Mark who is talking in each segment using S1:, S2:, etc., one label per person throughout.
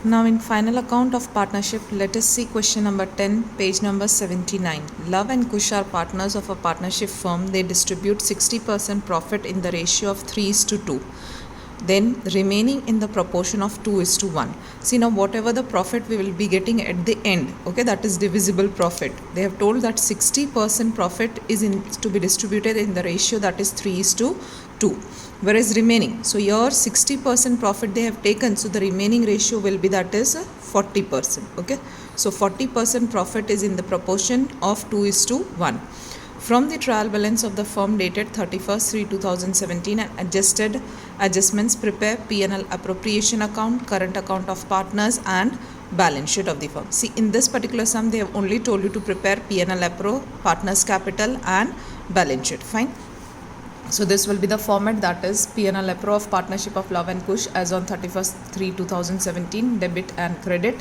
S1: Now in final account of partnership, let us see question number 10, page number 79. Love and Kush are partners of a partnership firm. They distribute 60% profit in the ratio of 3:2. Then remaining in the proportion of 2:1. See, now whatever the profit we will be getting at the end, okay, that is divisible profit. They have told that 60% profit is to be distributed in the ratio that is 3:2, whereas remaining, so your 60% profit they have taken, so the remaining ratio will be that is 40%. Okay, so 40% profit is in the proportion of 2:1. From the trial balance of the firm dated 31st/3/2017 and adjustments, prepare P&L appropriation account, current account of partners and balance sheet of the firm. See, in this particular sum they have only told you to prepare P&L appro, partners capital and balance sheet. Fine. So this will be the format, that is P&L appro of partnership of Love and Kush as on 31st/3/2017, debit and credit.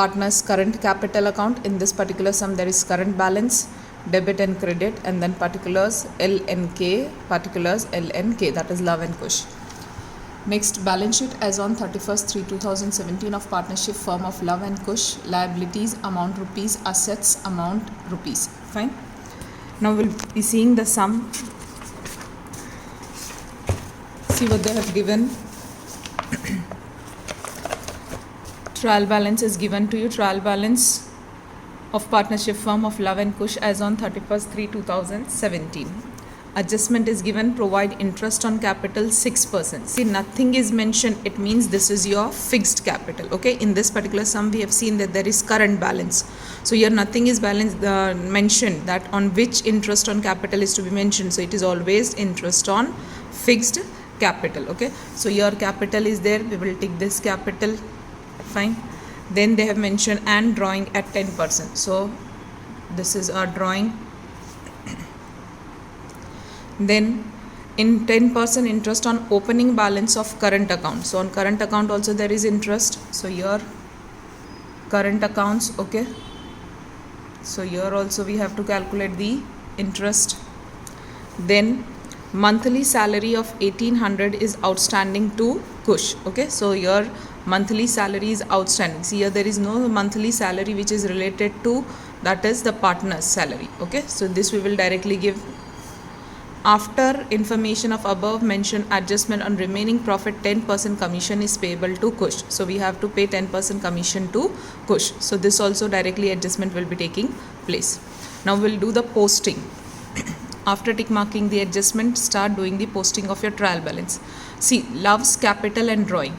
S1: Partners current capital account, in this particular sum there is current balance, debit and credit, and then particulars LNK, particulars LNK, that is Love and Kush. Next, balance sheet as on 31st/3/2017 of partnership firm of Love and Kush. Liabilities amount rupees, assets amount rupees. Fine. Now we'll be seeing the sum. See what they have given. Trial balance is given to you. Trial balance of partnership firm of Love and Kush as on 31st/3/2017. Adjustment is given. Provide interest on capital 6%. See, nothing is mentioned. It means this is your fixed capital. Okay, in this particular sum we have seen that there is current balance. So here nothing is mentioned that on which interest on capital is to be mentioned. So it is always interest on fixed capital. Okay, so your capital is there. We will take this capital. Fine. Then they have mentioned and drawing at 10%. So this is our drawing. Then in 10% interest on opening balance of current account. So on current account also there is interest. So here current accounts. Okay, so here also we have to calculate the interest. Then monthly salary of 1800 is outstanding to Kush. Okay, so your monthly salary is outstanding. See, here there is no monthly salary which is related to, that is the partner's salary. Okay, so this we will directly give. After information of above mentioned adjustment on remaining profit, 10% commission is payable to Kush. So we have to pay 10% commission to Kush. So this also directly adjustment will be taking place. Now we'll do the posting. After tick marking the adjustment, start doing the posting of your trial balance. See, Love's capital and drawing.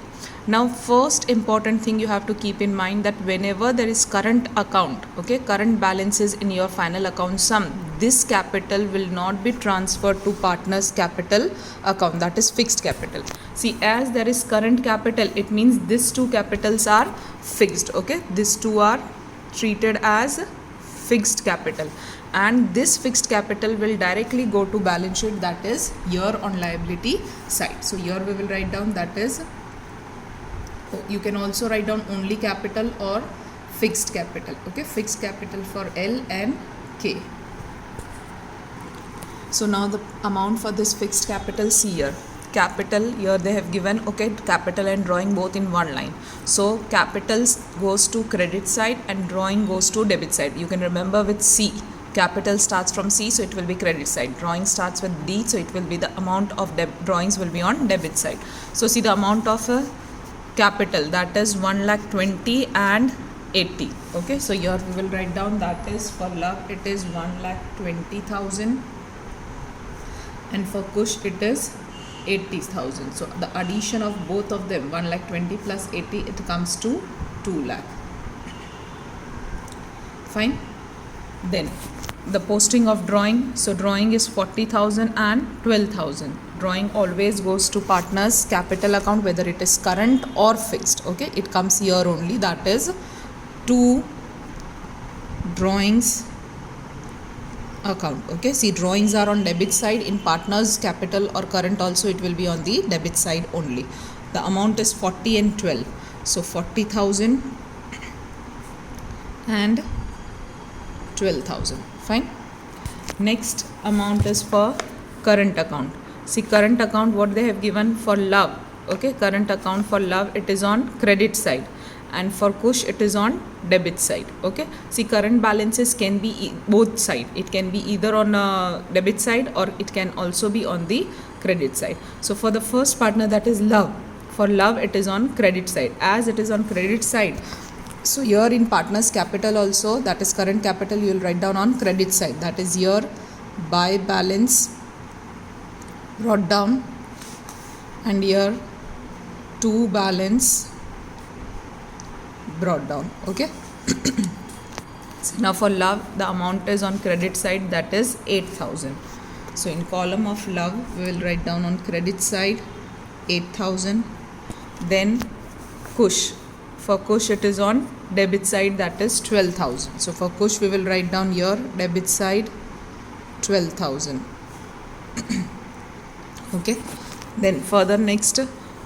S1: Now first important thing you have to keep in mind that whenever there is current account, okay, current balances in your final account sum, this capital will not be transferred to partners capital account, that is fixed capital. See, as there is current capital, it means these two capitals are fixed. Okay, these two are treated as fixed capital, and this fixed capital will directly go to balance sheet, that is here on liability side. So here we will write down, that is, you can also write down only capital or fixed capital. Okay, fixed capital for L and K. So now the amount for this fixed capital, see here, capital here they have given. Okay, capital and drawing both in one line. So capitals goes to credit side and drawing goes to debit side. You can remember with C, capital starts from C, so it will be credit side. Drawing starts with D, so it will be the amount of drawings will be on debit side. So see the amount of capital, that is 1,20,000 and 80. Okay, so here we will write down, that is for Love it is 1,20,000 and for Kush it is 80,000. So the addition of both of them, 1,20,000 plus 80, it comes to 2 lakh. Fine. Then the posting of drawing. So drawing is 40,000 and 12,000. Drawing always goes to partners capital account, whether it is current or fixed. Okay, it comes here only, that is to drawings account. Okay, see, drawings are on debit side. In partners capital or current also it will be on the debit side only. The amount is 40 and 12, so 40,000 and 12,000. Fine. Next amount is for current account. See, current account, what they have given for Love. Okay, current account for Love, it is on credit side, and for Kush it is on debit side. Okay, see, current balances can be both side. It can be either on a debit side or it can also be on the credit side. So for the first partner, that is Love, for Love it is on credit side. As it is on credit side, so here in partner's capital also, that is current capital, you will write down on credit side. That is here by balance brought down, and here to balance brought down. Okay. So now for Love, the amount is on credit side, that is 8,000. So in column of Love, we will write down on credit side 8,000. Then Kush, for Kush it is on debit side, that is 12,000. So for Kush we will write down here debit side 12,000. Okay. Then further next,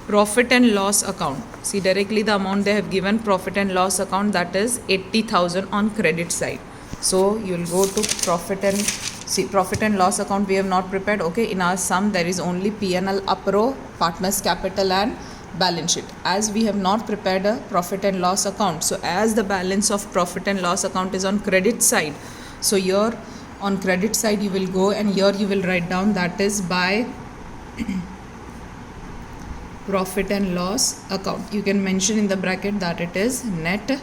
S1: profit and loss account. See, directly the amount they have given, profit and loss account, that is 80,000 on credit side. So you will go to profit and loss account we have not prepared. Okay, in our sum there is only P&L up row, partners capital and balance sheet. As we have not prepared a profit and loss account, so as the balance of profit and loss account is on credit side, so here on credit side you will go and here you will write down, that is by profit and loss account. You can mention in the bracket that it is net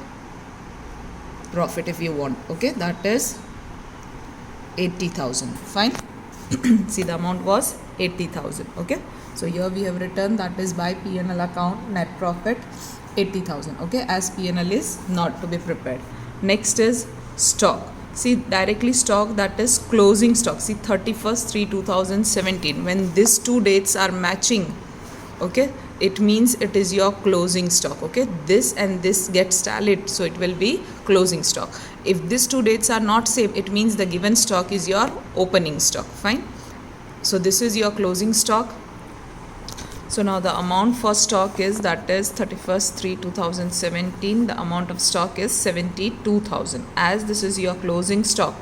S1: profit if you want. Okay, that is 80,000. Fine. See, the amount was 80,000. Okay, so here we have written that is by P&L account net profit 80,000. Okay, as P&L is not to be prepared. Next is stock. See, directly stock, that is closing stock. See, 31st/3/2017, when these two dates are matching, okay, it means it is your closing stock. Okay, this and this gets tallied, so it will be closing stock. If these two dates are not same, it means the given stock is your opening stock. Fine. So this is your closing stock. So now the amount for stock is, that is 31st/3/2017, the amount of stock is 72,000. As this is your closing stock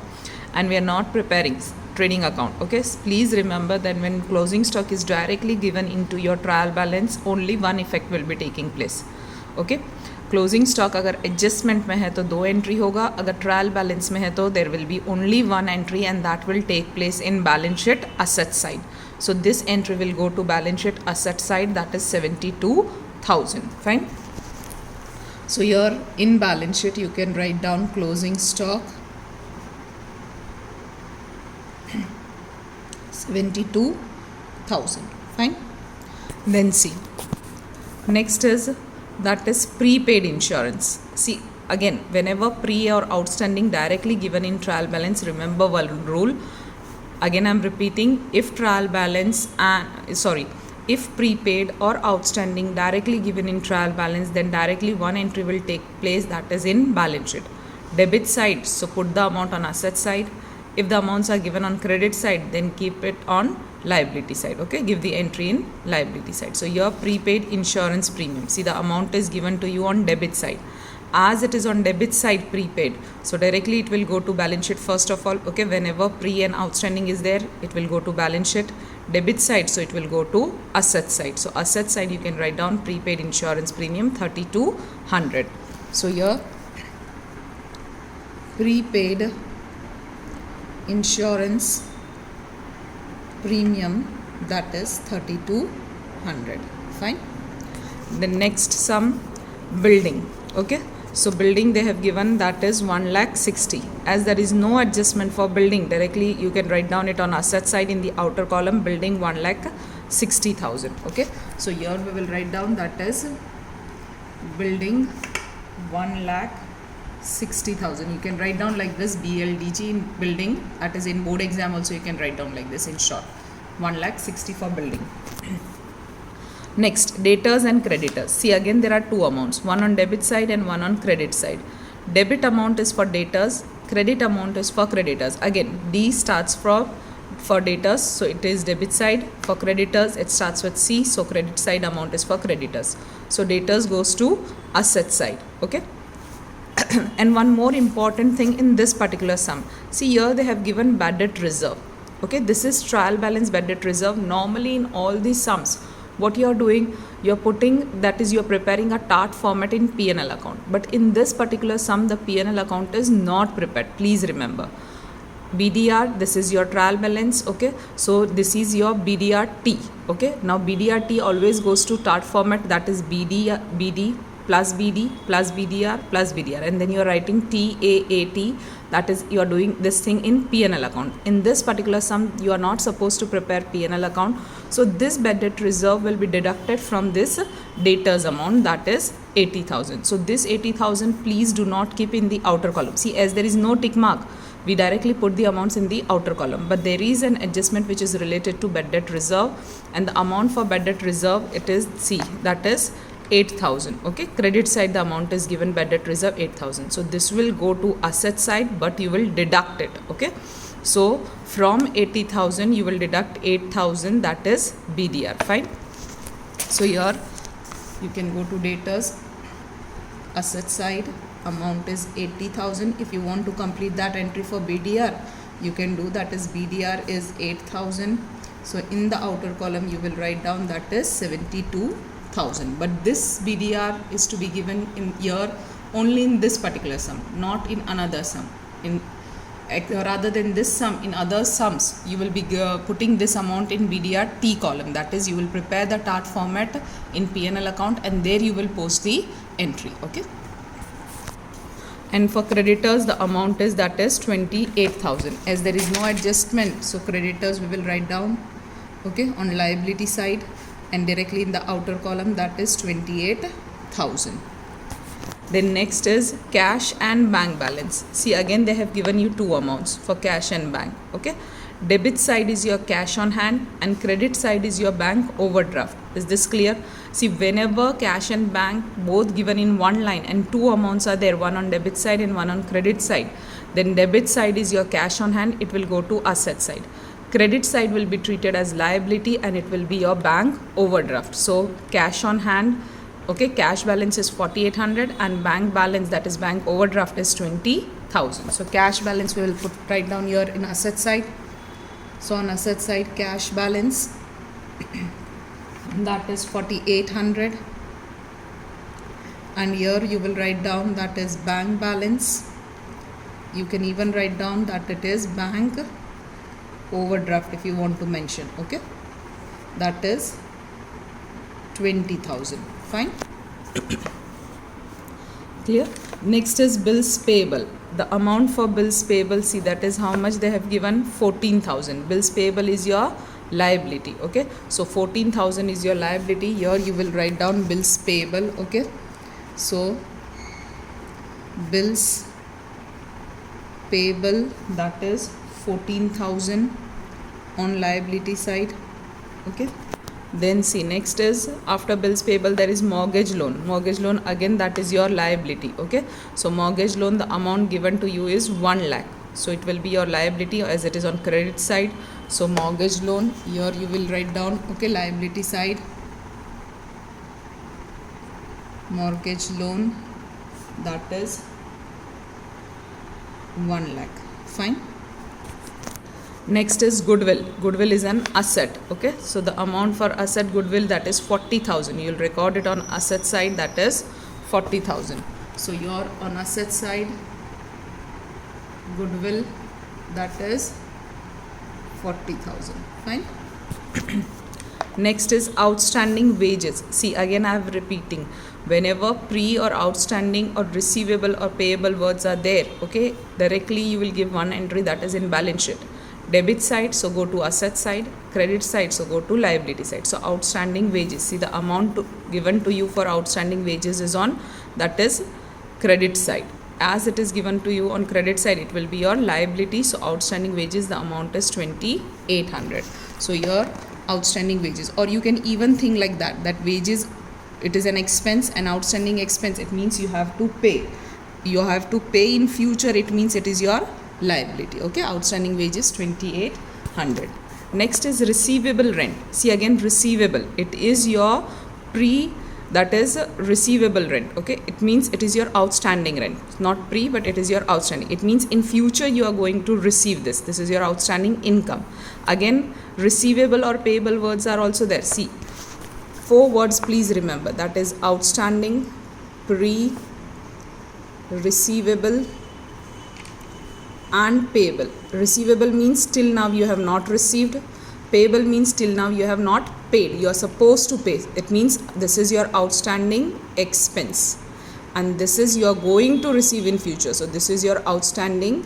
S1: and we are not preparing trading account. Okay, please remember that when closing stock is directly given into your trial balance, only one effect will be taking place. Okay, closing stock अगर adjustment में है तो 2 entry होगा, अगर trial balance में है तो there will be only 1 entry and that will take place in balance sheet asset side. So this entry will go to balance sheet asset side, that is 72,000. Fine. So here in balance sheet you can write down closing stock 72,000. Fine. Then see, next is, that is prepaid insurance. See, again, whenever pre or outstanding directly given in trial balance, remember one rule. Again I am repeating, if trial balance if prepaid or outstanding directly given in trial balance, then directly one entry will take place, that is in balance sheet debit side. So put the amount on asset side. If the amounts are given on credit side, then keep it on liability side. Okay, give the entry in liability side. So your prepaid insurance premium, see, the amount is given to you on debit side. As it is on debit side prepaid, so directly it will go to balance sheet first of all. Okay, whenever pre and outstanding is there, it will go to balance sheet debit side, so it will go to asset side. So asset side you can write down prepaid insurance premium 3,200. So here prepaid insurance premium, that is 3,200. Fine. The next sum, building. Okay, so building they have given, that is 1,60,000. As there is no adjustment for building, directly you can write down it on asset side in the outer column, building 1,60,000. Okay, so here we will write down, that is building 1,60,000. You can write down like this, BLDG in building, that is in board exam also you can write down like this in short, 1,60,000 for building. Next, debtors and creditors. See, again there are two amounts, one on debit side and one on credit side. Debit amount is for debtors, credit amount is for creditors. Again, D starts for debtors, so it is debit side. For creditors it starts with C, so credit side amount is for creditors. So debtors goes to asset side. Okay. And one more important thing in this particular sum, see, here they have given bad debt reserve. Okay, this is trial balance bad debt reserve. Normally in all these sums, what you are doing, you are putting, that is, you are preparing a TART format in P&L account. But in this particular sum, the P&L account is not prepared. Please remember. BDR, this is your trial balance, okay? So this is your BDRT, okay? Now BDRT always goes to TART format, that is BD plus BD plus BDR plus BDR, and then you are writing TAAT, that is, you are doing this thing in P&L account. In this particular sum, you are not supposed to prepare P&L account, so this bad debt reserve will be deducted from this debtors amount, that is 80,000. So this 80,000, please do not keep in the outer column. See, as there is no tick mark, we directly put the amounts in the outer column, but there is an adjustment which is related to bad debt reserve, and the amount for bad debt reserve, it is C, that is 8,000. okay, credit side the amount is given bad debt reserve 8,000, so this will go to asset side, but you will deduct it. Okay, so from 80,000 you will deduct 8,000, that is BDR. Fine. So here you can go to debtors, asset side amount is 80,000. If you want to complete that entry for BDR, you can do, that is BDR is 8,000. So in the outer column you will write down that is 72,000. But this BDR is to be given in here only in this particular sum, not in another sum. In rather than this sum, in other sums you will be putting this amount in BDR T column, that is, you will prepare the TART format in P&L account, and there you will post the entry. Okay, and for creditors the amount is, that is 28,000. As there is no adjustment, so creditors we will write down, okay, on liability side, and directly in the outer column, that is 28,000. Then next is cash and bank balance. See, again they have given you two amounts for cash and bank. Okay, debit side is your cash on hand and credit side is your bank overdraft. Is this clear? See, whenever cash and bank both given in one line and two amounts are there, one on debit side and one on credit side, then debit side is your cash on hand, it will go to asset side. Credit side will be treated as liability and it will be your bank overdraft. So cash on hand, okay, cash balance is 4,800 and bank balance, that is bank overdraft, is 20,000. So cash balance we will write down here in asset side. So on asset side, cash balance that is 4,800, and here you will write down that is bank balance. You can even write down that it is bank overdraft if you want to mention. Okay, that is 20,000. Fine. Clear? Next is bills payable. The amount for bills payable, see, that is how much they have given, 14,000. Bills payable is your liability. Okay, so 14,000 is your liability. Here you will write down bills payable. Okay, so bills payable, that is 14,000 on liability side. Okay, then see, next is after bills payable there is mortgage loan. Mortgage loan, again that is your liability. Okay, so mortgage loan, the amount given to you is 1 lakh, so it will be your liability as it is on credit side. So mortgage loan, here you will write down, okay, liability side, mortgage loan, that is 1 lakh. Fine. Next is goodwill. Goodwill is an asset. Okay, so the amount for asset goodwill, that is 40,000. You will record it on asset side, that is 40,000. So your on asset side goodwill, that is 40,000. Fine. Next is outstanding wages. See, again I am repeating, whenever pre or outstanding or receivable or payable words are there, okay, directly you will give one entry, that is in balance sheet. Debit side, so go to asset side. Credit side, so go to liability side. So outstanding wages, see, the amount given to you for outstanding wages is on, that is credit side. As it is given to you on credit side, it will be your liability. So outstanding wages, the amount is 2,800. So your outstanding wages, or you can even think like that, that wages, it is an expense, an outstanding expense, it means you have to pay. You have to pay in future, it means it is your liability. Okay, outstanding wages 2,800. Next is receivable rent. See, again receivable, it is your pre, that is receivable rent. Okay, it means it is your outstanding rent, not pre, but it is your outstanding. It means in future you are going to receive this. This is your outstanding income. Again, receivable or payable words are also there. See, 4 words please remember, that is outstanding, pre, receivable and payable. Receivable means till now you have not received, payable means till now you have not paid, you are supposed to pay. It means this is your outstanding expense and this is you are going to receive in future, so this is your outstanding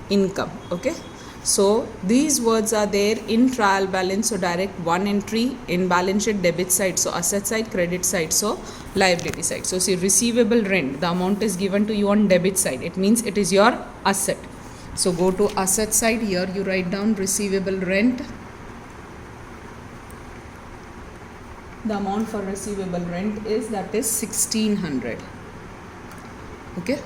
S1: income. Okay, so these words are there in trial balance, so direct one entry in balance sheet, debit side, so asset side, credit side, so liability side. So see, receivable rent, the amount is given to you on debit side, it means it is your asset. So go to asset side, here you write down receivable rent. The amount for receivable rent is, that is 1600. Okay,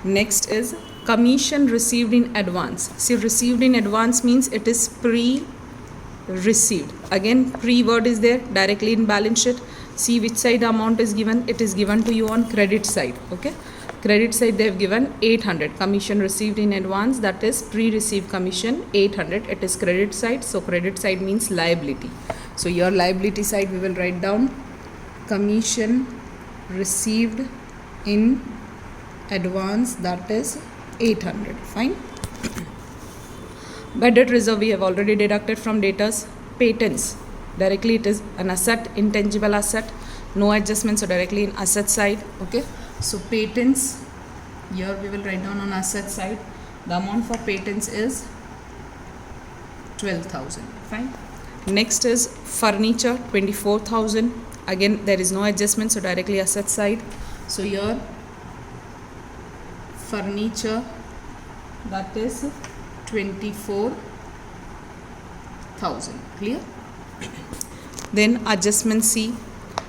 S1: next is commission received in advance. See, received in advance means it is pre-received. Again, pre word is there directly in balance sheet. See which side amount is given, it is given to you on credit side. Okay, credit side they have given 800, commission received in advance, that is pre-received commission 800, it is credit side, so credit side means liability. So your liability side we will write down commission received in advance, that is 800. Fine. Bad debt reserve we have already deducted from debtors. Patents, directly it is an asset, intangible asset, no adjustments, so directly in asset side. Okay, so patents, here we will write down on asset side, the amount for patents is 12,000. Fine. Next is furniture, 24,000. Again there is no adjustment, so directly asset side. So here furniture, that is 24,000. Clear? Then adjustment C.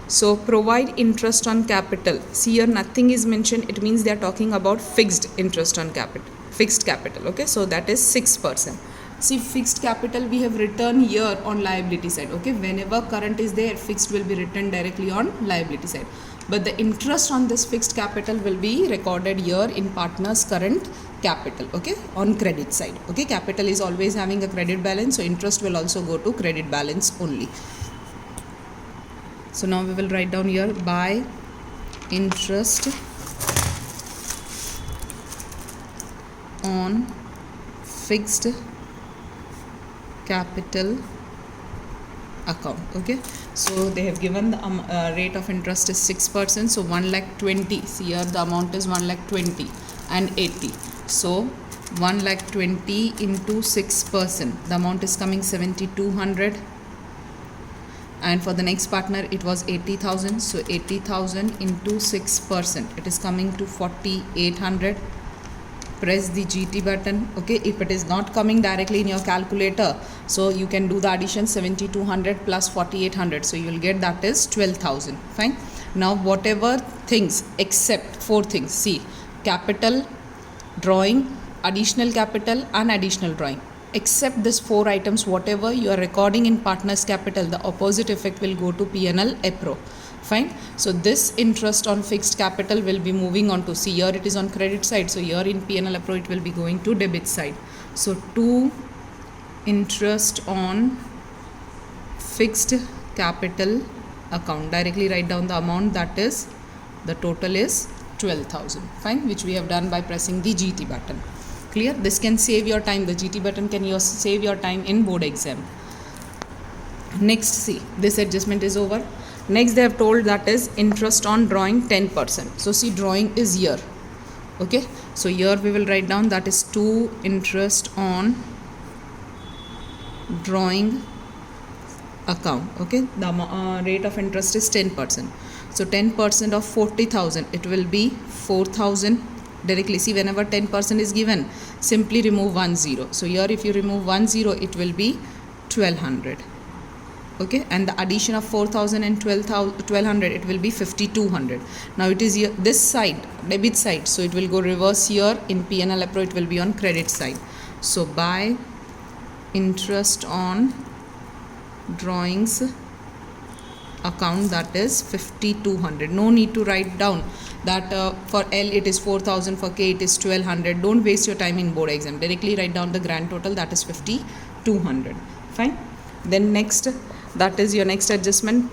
S1: So provide interest on capital. See, here nothing is mentioned, it means they are talking about fixed interest on capital, fixed capital. Okay, so that is 6%. See, fixed capital we have written here on liability side. Okay, whenever current is there, fixed will be written directly on liability side, but the interest on this fixed capital will be recorded here in partner's current capital. Okay, on credit side. Okay, capital is always having a credit balance, so interest will also go to credit balance only. So now we will write down here by interest on fixed capital account. Okay, so they have given the rate of interest is 6%, so 1,20,000. See, here the amount is 1,20,000 and 80, so 1,20,000 into 6%, the amount is coming 7,200. And for the next partner it was 80,000, so 80,000 into 6%, it is coming to 4,800. Press the GT button. Okay, if it is not coming directly in your calculator, so you can do the addition, 7,200 plus 4,800, so you will get that is 12,000. Fine. Now whatever things except 4 things, see, capital, drawing, additional capital and additional drawing, except this 4 items, whatever you are recording in partner's capital, the opposite effect will go to P&L APRO. Fine. So this interest on fixed capital will be moving on to, see, here it is on credit side, so here in P&L APRO it will be going to debit side. So to interest on fixed capital account, directly write down the amount, that is the total is 12,000. Fine, which we have done by pressing the GT button. Clear? This can save your time, the GT button can save your time in board exam. Next, see, this adjustment is over. Next they have told, that is interest on drawing 10%. So see, drawing is here. Okay, so here we will write down, that is to interest on drawing account. Okay, the rate of interest is 10%. So 10% of 40,000, it will be 4,000. Directly, see, whenever 10% is given, simply remove 1 0. So here if you remove 1 0, it will be 1,200. Okay, and the addition of 4,000 and 1,200, it will be 5,200. Now it is here, this side, debit side, so it will go reverse here in P&L APRO, it will be on credit side. So by interest on drawings account, that is 5,200. No need to write down that for L it is 4,000, for K it is 1,200. Don't waste your time in board exam. Directly write down the grand total, that is 5,200. Fine. Then next, that is your next adjustment.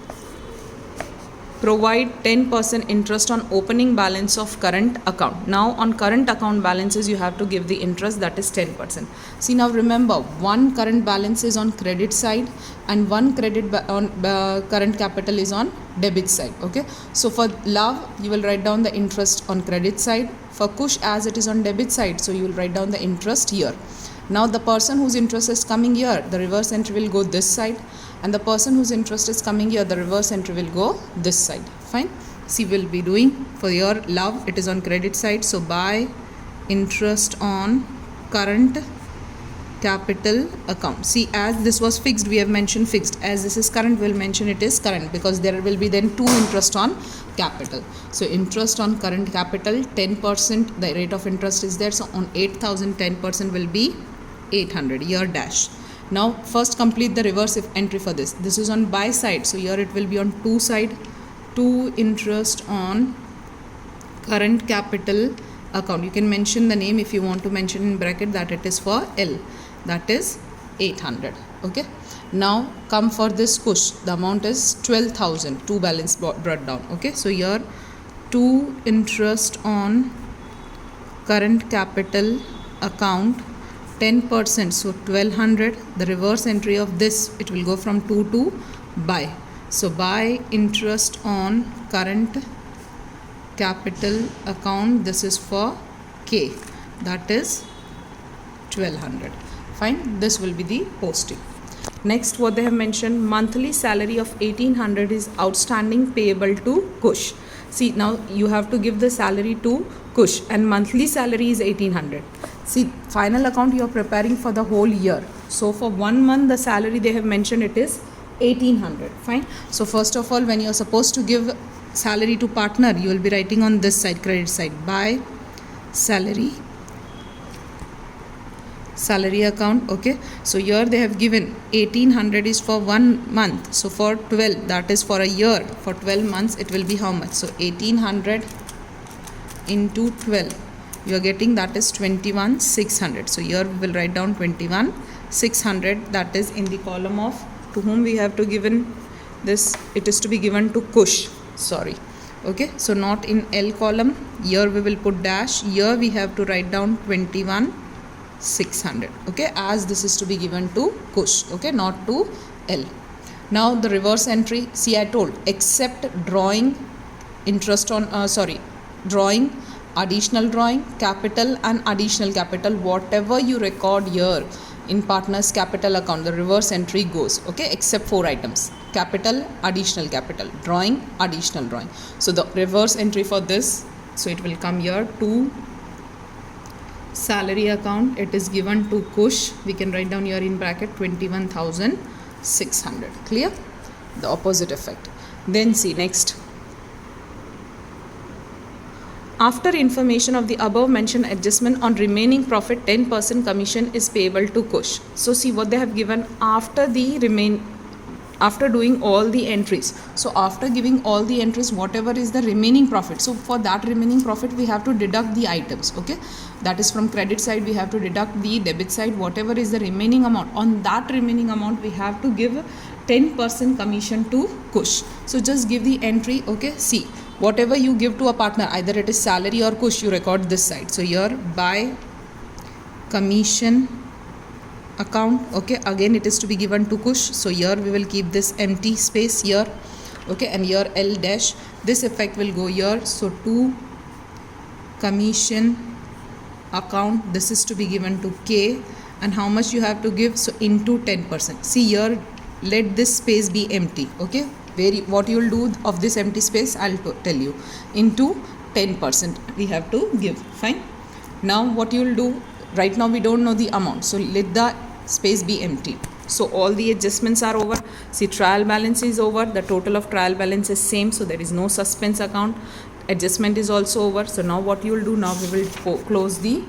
S1: provide 10% interest on opening balance of current account. Now on current account balances you have to give the interest, that is 10%. See, now remember, one current balance is on credit side and one current capital is on debit side. Okay, so for Love you will write down the interest on credit side. For Kush, as it is on debit side, so you will write down the interest here. Now the person whose interest is coming here, the reverse entry will go this side, and the person whose interest is coming here, the reverse entry will go this side. Fine. See, we'll be doing for your Love, it is on credit side, so buy interest on current capital account. See, as this was fixed, we have mentioned fixed. As this is current, we'll mention it is current, because there will be then two interest on capital. So interest on current capital 10%, the rate of interest is there. So on 8,000, 10% will be 800, year dash. Now first complete the reverse entry for this. This is on buy side, so here it will be on two side, two interest on current capital account. You can mention the name if you want to mention in bracket that it is for L, that is 800. Okay, now come for this Kush, the amount is 12,000, two balance brought down. Okay, so here two interest on current capital account 10%, so 1200. The reverse entry of this, it will go from 2 to buy. So buy interest on current capital account, this is for K, that is 1200. Fine, this will be the posting. Next, what they have mentioned, monthly salary of 1800 is outstanding payable to Kush. See, now you have to give the salary to Kush and monthly salary is 1800. See, final account you are preparing for the whole year. So for 1 month the salary they have mentioned it is 1800. Fine. So first of all, when you are supposed to give salary to partner, you will be writing on this side, credit side, buy salary account. Okay, so here they have given 1800 is for 1 month, so for 12, that is for a year, for 12 months it will be how much? So 1800 into 12, you are getting, that is 21,600. So here we will write down 21,600, that is in the column of to whom we have to given this, it is to be given to Kush, sorry. Okay, so not in L column, here we will put dash, here we have to write down 21,600. Okay, as this is to be given to Kush, okay, not to L. Now the reverse entry, see, I told except drawing interest on drawing, additional drawing, capital and additional capital, whatever you record here in partner's capital account, the reverse entry goes. Okay, except 4 items: capital, additional capital, drawing, additional drawing. So the reverse entry for this, so it will come here to salary account, it is given to Kush, we can write down here in bracket 21,600. Clear? The opposite effect. Then see next, after information of the above mentioned adjustment on remaining profit, 10% commission is payable to Kush. So see what they have given after doing all the entries. So after giving all the entries, whatever is the remaining profit, so for that remaining profit we have to deduct the items. Okay, that is from credit side we have to deduct the debit side, whatever is the remaining amount, on that remaining amount we have to give 10% commission to Kush. So just give the entry. Okay, see, whatever you give to a partner, either it is salary or Kush, you record this side. So here buy commission account. Okay, again it is to be given to Kush, so here we will keep this empty space here. Okay, and here L dash, this effect will go here. So to commission account, this is to be given to K, and how much you have to give? So into 10%. See here, let this space be empty. Okay, what you will do of this empty space, I'll tell you. Into 10% we have to give. Fine. Now what you will do, right now we don't know the amount, so let the space be empty. So all the adjustments are over. See, trial balance is over, the total of trial balance is same, so there is no suspense account. Adjustment is also over. So now what you will do, now we will close the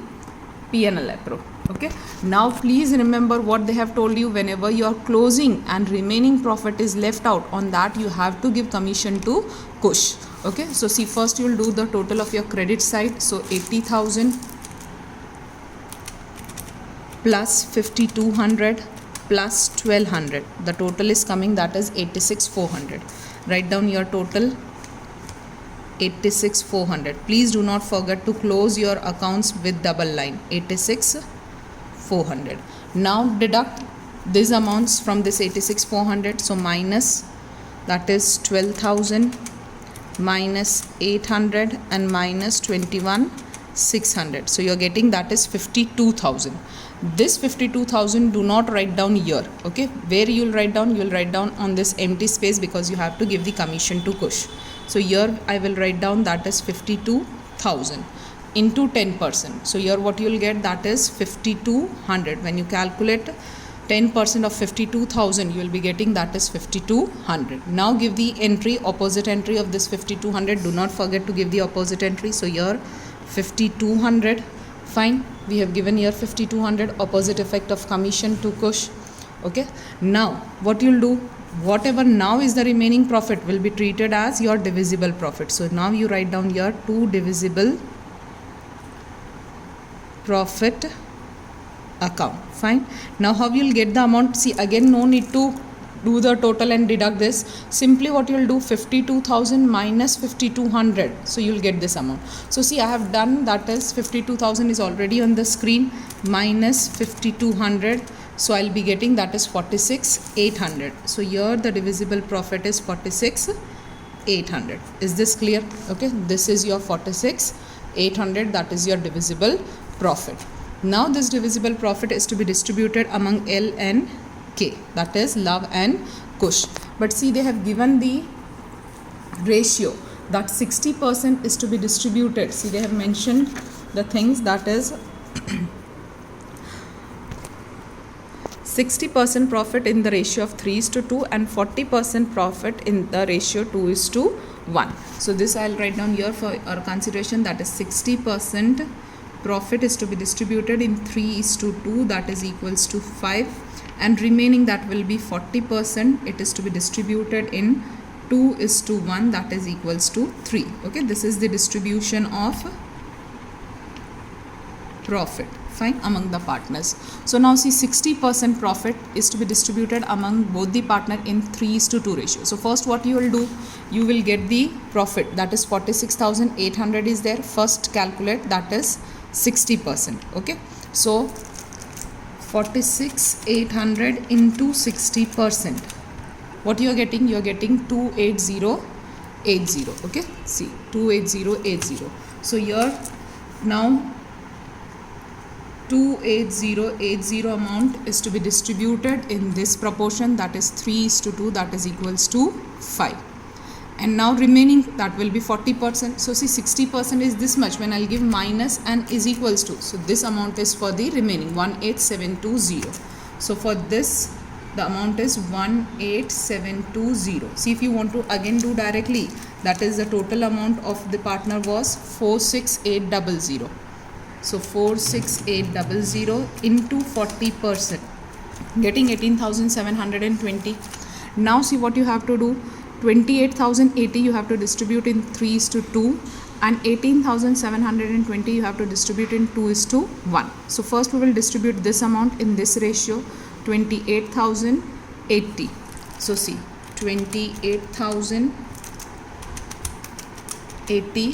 S1: P&L account. Okay, now please remember what they have told you, whenever you are closing and remaining profit is left out, on that you have to give commission to Kush. Okay, so see, first you will do the total of your credit side. So 80,000 plus 5,200 plus 1,200, the total is coming, that is 86,400. Write down your total 86,400. Please do not forget to close your accounts with double line. 86,400. Now deduct these amounts from this 86,400. So minus, that is 12,000, minus 800, and minus 21,600. So you are getting that is 52,000. This 52,000 do not write down here. Okay, where you will write down? You will write down on this empty space, because you have to give the commission to Kush. So here I will write down that is 52,000 into 10%. So here what you will get, that is 5,200. When you calculate 10% of 52,000, you will be getting that is 5,200. Now give the entry, opposite entry of this 5,200. Do not forget to give the opposite entry. So here 5,200. Fine, we have given here 5,200, opposite effect of commission to Kush. Okay, now what you'll do, whatever now is the remaining profit will be treated as your divisible profit. So now you write down here 2 divisible profit account. Fine, now how you'll get the amount? See, again no need to do the total and deduct this. Simply what you will do, 52,000 minus 5,200. So you will get this amount. So see, I have done, that is 52,000 is already on the screen, minus 5,200. So I will be getting that is 46,800. So here the divisible profit is 46,800. Is this clear? Okay, this is your 46,800. That is your divisible profit. Now this divisible profit is to be distributed among L and K, that is Love and Kush. But see, they have given the ratio that 60% is to be distributed. See, they have mentioned the things, that is 60% profit in the ratio of 3:2 and 40% profit in the ratio 2:1. So this I will write down here for our consideration, that is 60% profit is to be distributed in 3:2, that is equals to 5. And remaining, that will be 40%, it is to be distributed in 2:1, that is equals to 3. Okay, this is the distribution of profit, fine, among the partners. So now see, 60% profit is to be distributed among both the partner in 3:2 ratio. So first what you will do, you will get the profit, that is 46,800 is there. First calculate, that is 60%. Okay, so 46,800 into 60%. What you are getting? You are getting 28080. Okay, see, 28080. So here now 28080 amount is to be distributed in this proportion, that is 3:2, that is equals to 5. And now remaining, that will be 40%. So see, 60% is this much. When I'll give minus and is equals to, so this amount is for the remaining 18720. So for this, the amount is 18720. See, if you want to again do directly, that is the total amount of the partner was 46800. So 46800 into 40%, getting 18,720. Now see what you have to do. 28,080 you have to distribute in 3:2, and 18,720 you have to distribute in 2:1. So first we will distribute this amount in this ratio, 28,080. So see, 28,080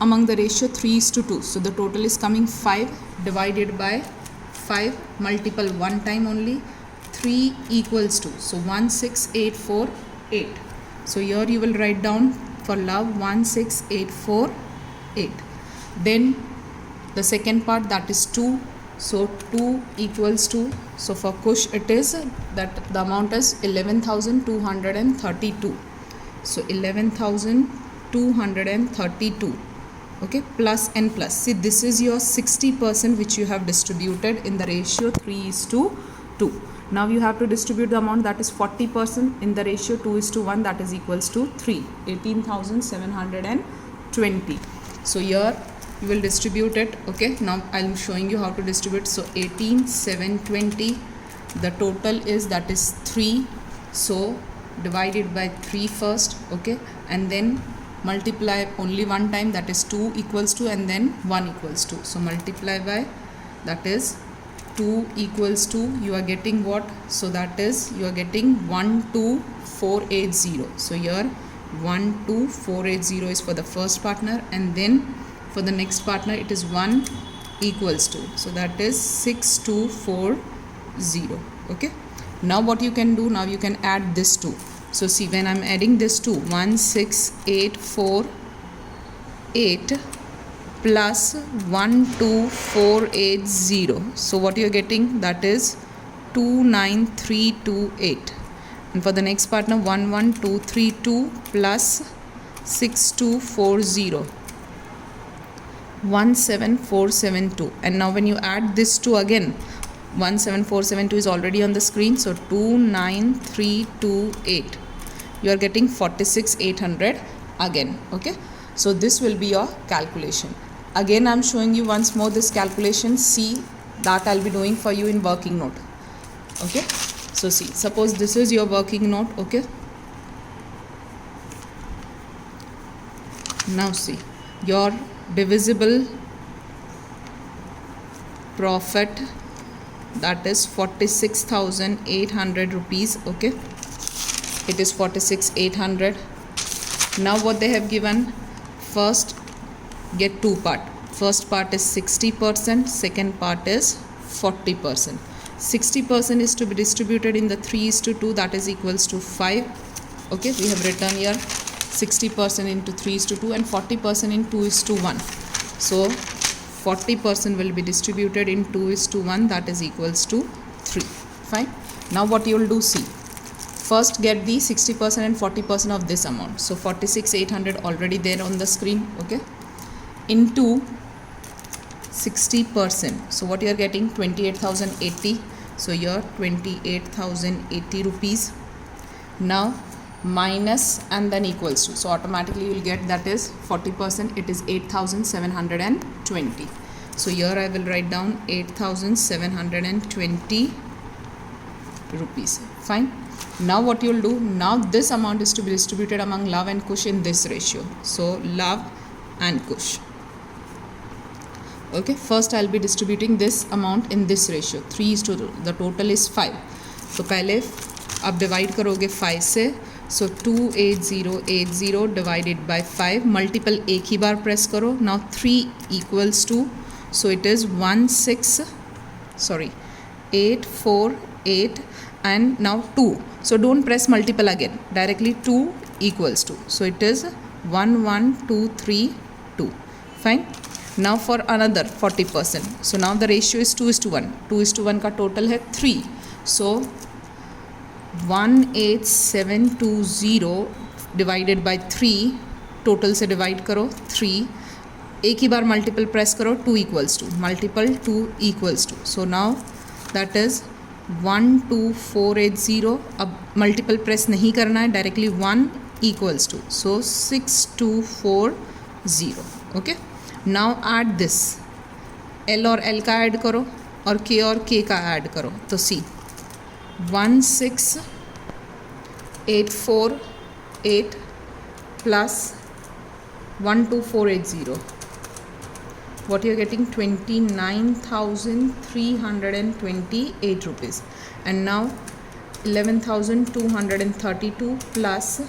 S1: among the ratio 3:2. So the total is coming 5 divided by 5, multiple one time only, 3 equals to, so 16848. So here you will write down for Love 16848. Then the second part, that is 2. So 2 equals to, so for Kush it is that the amount is 11,232. So 11,232. Okay, plus and plus. See, this is your 60% which you have distributed in the ratio 3:2. Now you have to distribute the amount, that is 40% in the ratio 2:1, that is equals to 3, 18,720. So here you will distribute it. Okay, now I am showing you how to distribute. So 18,720, the total is, that is 3. So divided by 3 first. Okay, and then multiply only one time, that is 2 equals to, and then 1 equals to. So multiply by, that is 2 equals to, you are getting what? So that is, you are getting 12480. So here 12480 is for the first partner, and then for the next partner it is 1 equals to, so that is 6240. Okay, now what you can do, now you can add this two. So see, when I'm adding this two, 16848 plus 12480, so what you're getting, that is 29328. And for the next partner, 11232 plus 6240, 17472. And now when you add this two again, 17472 is already on the screen, so 29328, you are getting 46800 again. Okay, so this will be your calculation. Again I'm showing you once more this calculation. See, that I'll be doing for you in working note. Okay, so see, suppose this is your working note. Okay, now see, your divisible profit, that is 46,800 rupees. Okay, it is 46,800. Now what they have given, first get two part. First part is 60%, second part is 40%. 60% is to be distributed in the 3:2, that is equals to 5. Okay, we have written here 60% into 3:2 and 40% in 2:1. So 40% will be distributed in 2:1, that is equals to 3. Fine. Now what you will do, see, first get the 60% and 40% of this amount. So 46,800 already there on the screen. Okay, into 60%, so what you are getting, 28,080. So here 28,080 rupees. Now minus and then equals to, so automatically you will get, that is 40%, it is 8,720. so here I will write down 8,720 rupees. Fine. Now what you will do, now this amount is to be distributed among Love and Kush in this ratio. So Love and Kush. Okay, first I'll be distributing this amount in this ratio, 3:2, the total is 5. तो पहले आप divide करोगे 5 से, सो 28080 divided by 5, multiple एक ही बार press करो. Now 3 equals two, so it is 848 and now 2. So don't press multiple again, directly 2 equals to, so it is 11232. Fine. Now for another 40%, so now the ratio is 2:1. 2:1 का total है 3, so 18720 divided by 3, total से divide करो 3, एक ही बार multiple press करो, 2 equals two, multiple 2 equals two, so now that is 12480. अब multiple press नहीं करना है, directly 1 equals two, so 6240. Okay, now add this, L और एल का ऐड करो और के का ऐड करो. तो see 16848 plus 12480, what you are getting, 29,328 rupees. And now 11,232 plus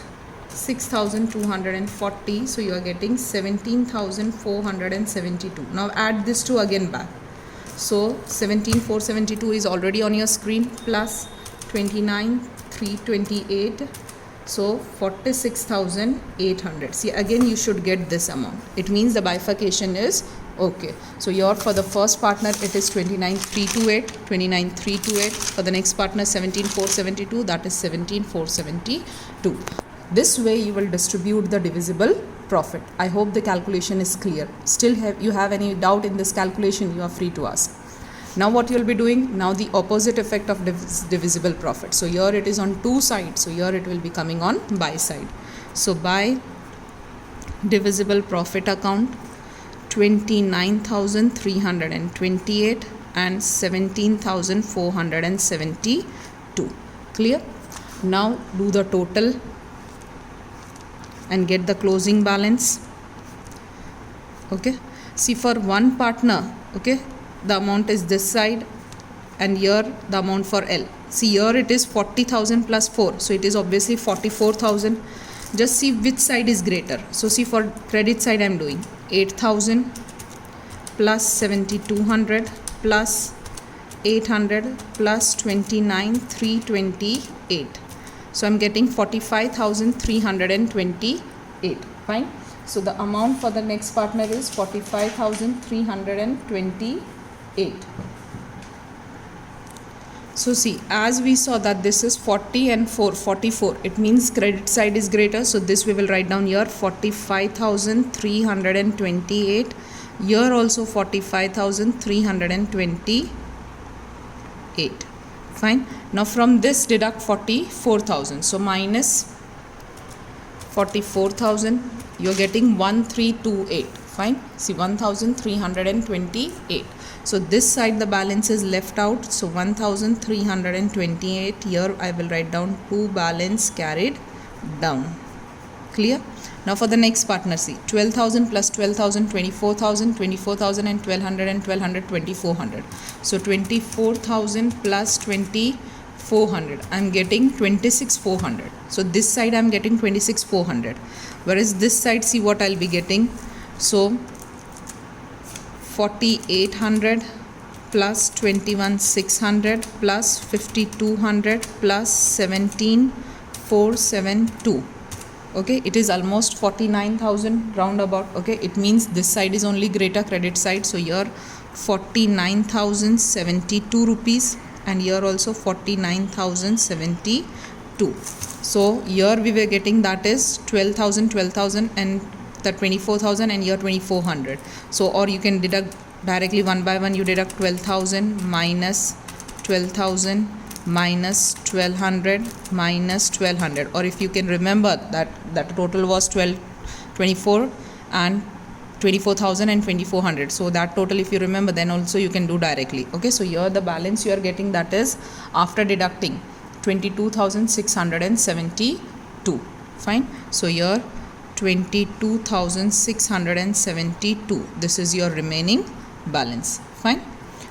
S1: 6,240, so you are getting 17,472. Now add this two again back, so 17,472 is already on your screen, plus 29,328, so 46,800. see, again you should get this amount. It means the bifurcation is okay. So your, for the first partner it is 29,328. For the next partner 17,472, that is 17,472. This way you will distribute the divisible profit. I hope the calculation is clear. Still you have any doubt in this calculation, you are free to ask. Now what you will be doing, now the opposite effect of divisible profit. So here it is on two sides, so here it will be coming on buy side. So buy divisible profit account 29,328 and 17,472. Clear? Now do the total and get the closing balance. Okay, see, for one partner, okay, the amount is this side, and here the amount for L. See, here it is 40,000 plus 4, so it is obviously 44,000. just see which side is greater. So see, for credit side I am doing 8,000 plus 7,200 plus 800 plus 29,328. So I'm getting 45,328. Fine. So the amount for the next partner is 45,328. So see, as we saw that this is 40 and 44, it means credit side is greater. So this we will write down here 45,328. Here also 45,328. Fine. Now from this deduct 44,000. So minus 44,000, you're getting 1328. Fine. See, 1,328. So this side the balance is left out. So 1,328. Here I will write down 2 balance carried down. Clear? Now for the next partner, see, 12,000 plus 12,000, 24,000, 24,000 and 1,200 and 1,200, 2,400. So 24,000 plus 2,400, I'm getting 26,400. So this side I'm getting 26,400. Whereas this side, see what I'll be getting. So 4,800 plus 21,600 plus 5,200 plus 17,472. Okay, it is almost 49,000 roundabout. Okay, it means this side is only greater credit side. So here 49,072 rupees and here also 49,072. So here we were getting, that is 12,000, 12,000 and the 24,000 and here 2,400. So or you can deduct directly one by one. You deduct 12,000 minus 12,000 minus 1,200 minus 1,200, or if you can remember that total was 24 and 24,000 and 2,400. So that total, if you remember, then also you can do directly. Okay, so here the balance you are getting, that is after deducting 22,672. Fine. So here 22,672. This is your remaining balance. Fine.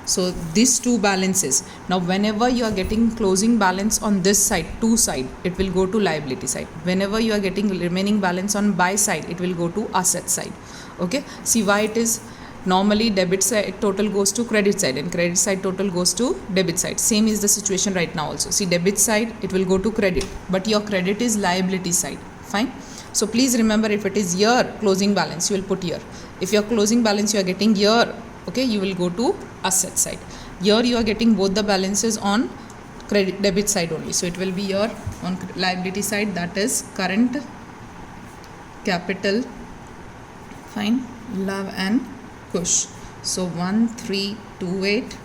S1: So these two balances. Now whenever you are getting closing balance on this side, to side, it will go to liability side. Whenever you are getting remaining balance on buy side, it will go to asset side. Okay. See why it is normally debit side total goes to credit side and credit side total goes to debit side. Same is the situation right now also. See, debit side it will go to credit, but your credit is liability side. Fine. So please remember, if it is your closing balance, you will put here. If your closing balance you are getting here, okay, you will go to asset side. Here you are getting both the balances on credit debit side only. So it will be your on liability side, that is current capital. Fine. Love and Kush. So 1328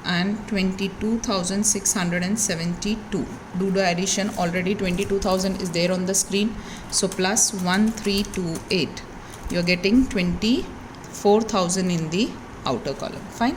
S1: and 22,672. Do the addition. Already 22,000 is there on the screen. So plus 1328. You are getting 24,000 in the outer column. Fine.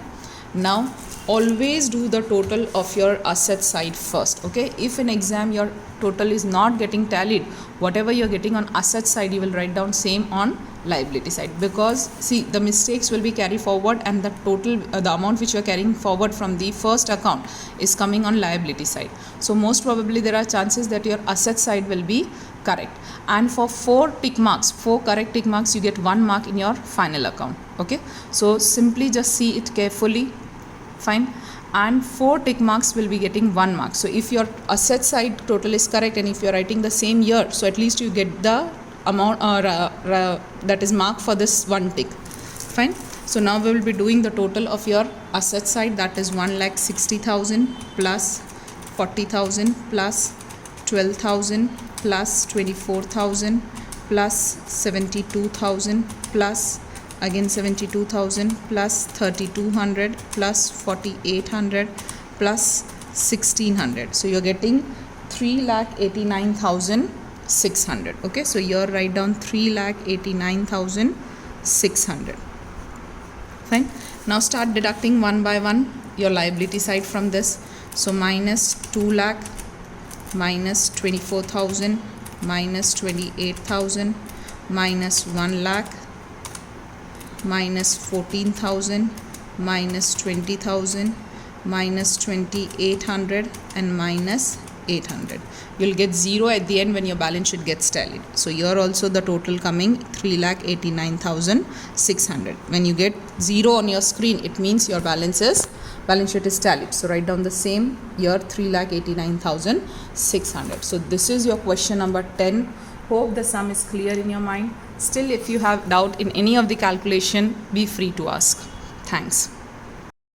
S1: Now always do the total of your asset side first. Okay, if in exam your total is not getting tallied, whatever you are getting on asset side you will write down same on liability side, because see the mistakes will be carried forward and the total the amount which you are carrying forward from the first account is coming on liability side. So most probably there are chances that your asset side will be correct, and for 4 correct tick marks you get 1 mark in your final account. Okay, so simply just see it carefully. Fine. And 4 tick marks will be getting 1 mark. So if your asset side total is correct and if you are writing the same year, so at least you get the amount that is marked for this 1 tick. Fine. So now we will be doing the total of your asset side, that is 1,60,000 plus 40,000 plus 12,000 plus 24,000 plus 72,000 plus again 72,000 plus 3,200 plus 4,800 plus 1,600. So you're getting 3,89,600. Okay, so here write down 3,89,600. Fine. Now start deducting one by one your liability side from this. So minus 2 lakh, minus 24,000, minus 28,000, minus 1 lakh, minus 14,000, minus 20,000, minus 2,800 and minus 800. You'll get 0 at the end when your balance sheet gets tallied. So here also the total coming 3,89,600. When you get 0 on your screen, it means your balance sheet is tallied. So write down the same here, 3,89,600. So this is your question number 10. Hope the sum is clear in your mind. Still, if you have doubt in any of the calculation, be free to ask. Thanks.